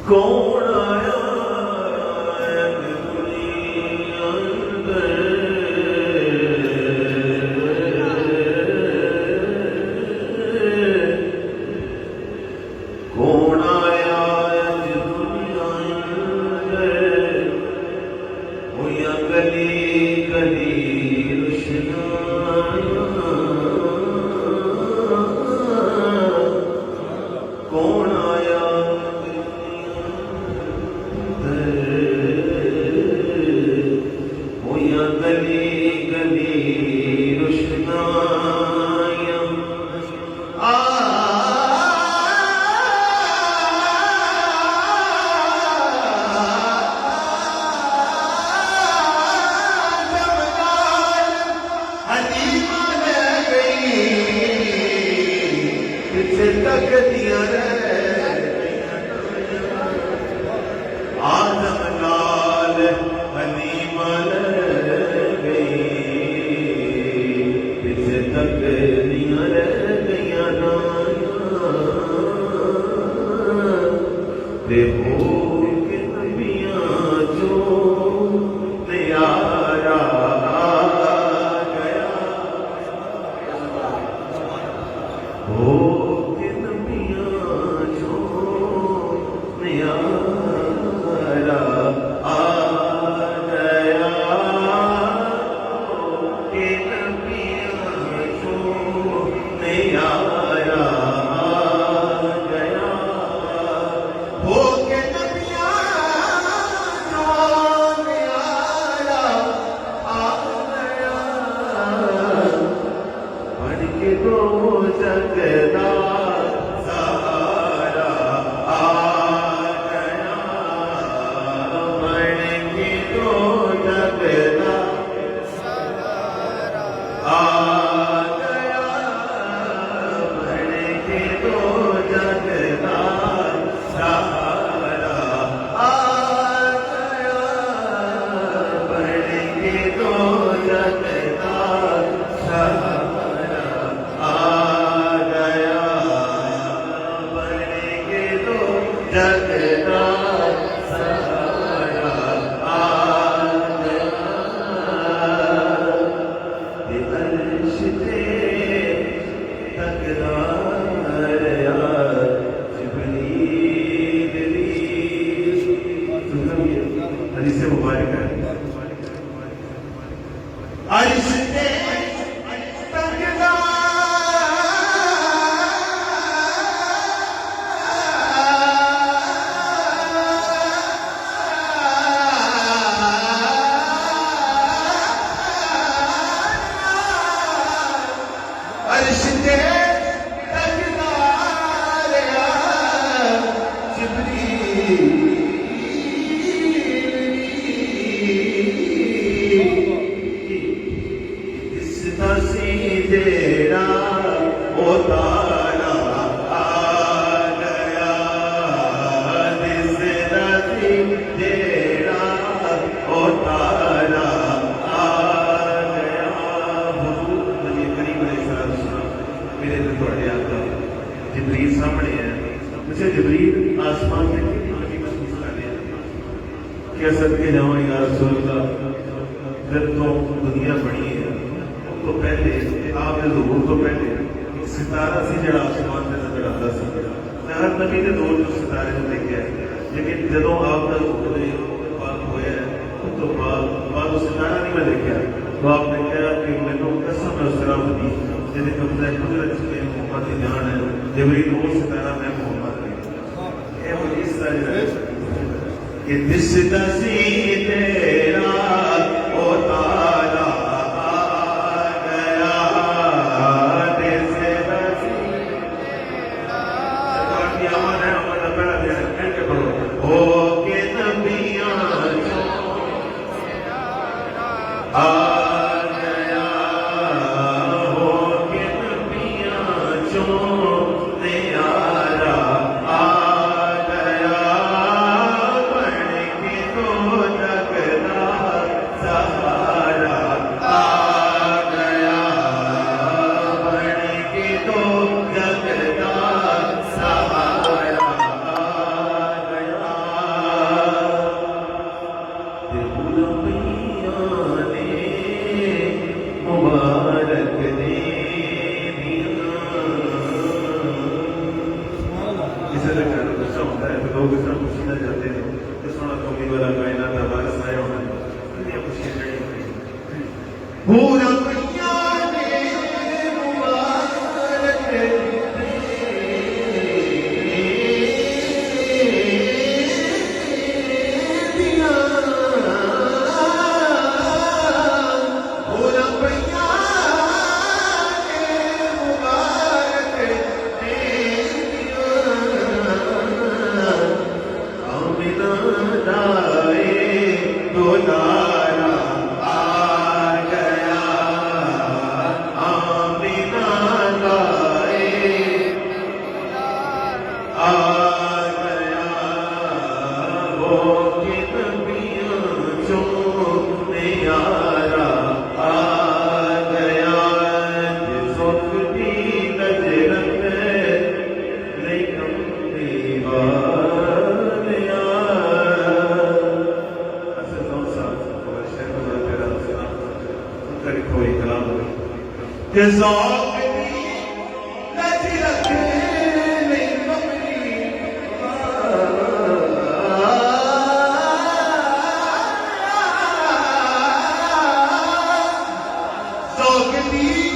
कौन आया कौन आया हुआ गली गली कौन आया गली गली रुशनाया तक दिया आदम लाल हनीमा गई पीछे तक दिया गया देखो कि नबियां जो न्यारा गया हो जगदा सहारा आ गया बन के तो जगदा सहारा आ गया बन के तो जगदा सहारा आ गया बन के तो जगदा सहारा जगदा सहारा आ गया अर्श पे तकरार जिब्रील हदीस मुबारक है अर्श पे तेरा ओ तारा आ गया तेरा ओ तारा आ गया करीब मेरे तो थोड़े आता जिब्रील सामने है मुझे जिब्रील आसमान में कितनी महसूस कर रहे हैं क्या सदके जाओ या रसूल अल्लाह जब तो दुनिया बनी है तो पहले आपने ज़हूर तो पहले एक सितारा सी जड़ा आसमान में नजर आता सी मैं हर नबी ने दौर जो सितारे को देखे लेकिन जो आपका बात होया तो बाद सितारा नहीं मैं देखा तो आपने कहा कि मैंने कसम है उस रब की जिन्हें कब्जा कुदरत में मोहम्मद की जान है जब ये वो सितारा मैं मोहम्मद ने ये वो इस तरह कि दिसदा सी तेरा ओ तारा आ मुबारक ने किसी का घर गुस्सा होता है तो लोग इतना खुशी ना जाते हैं तो सोना कमी वाला कायनात का वारिस आया होना दुनिया खुशी नहीं होती पूरा दुनिया ने मुबारक दिया पूरा दुनिया ने मुबारक दिया आमिना लाए दुलारा आ गया आमिना लाए आ गया वो कि नबियों चो न्यारा आ गया सुख दी नजरत लेकम दीवानिया असल साहब और शेख बड़ा प्यारा सलाम उनका लिखो एक कलाम के ज़ौक़ दी नजरत लेकम दीवानिया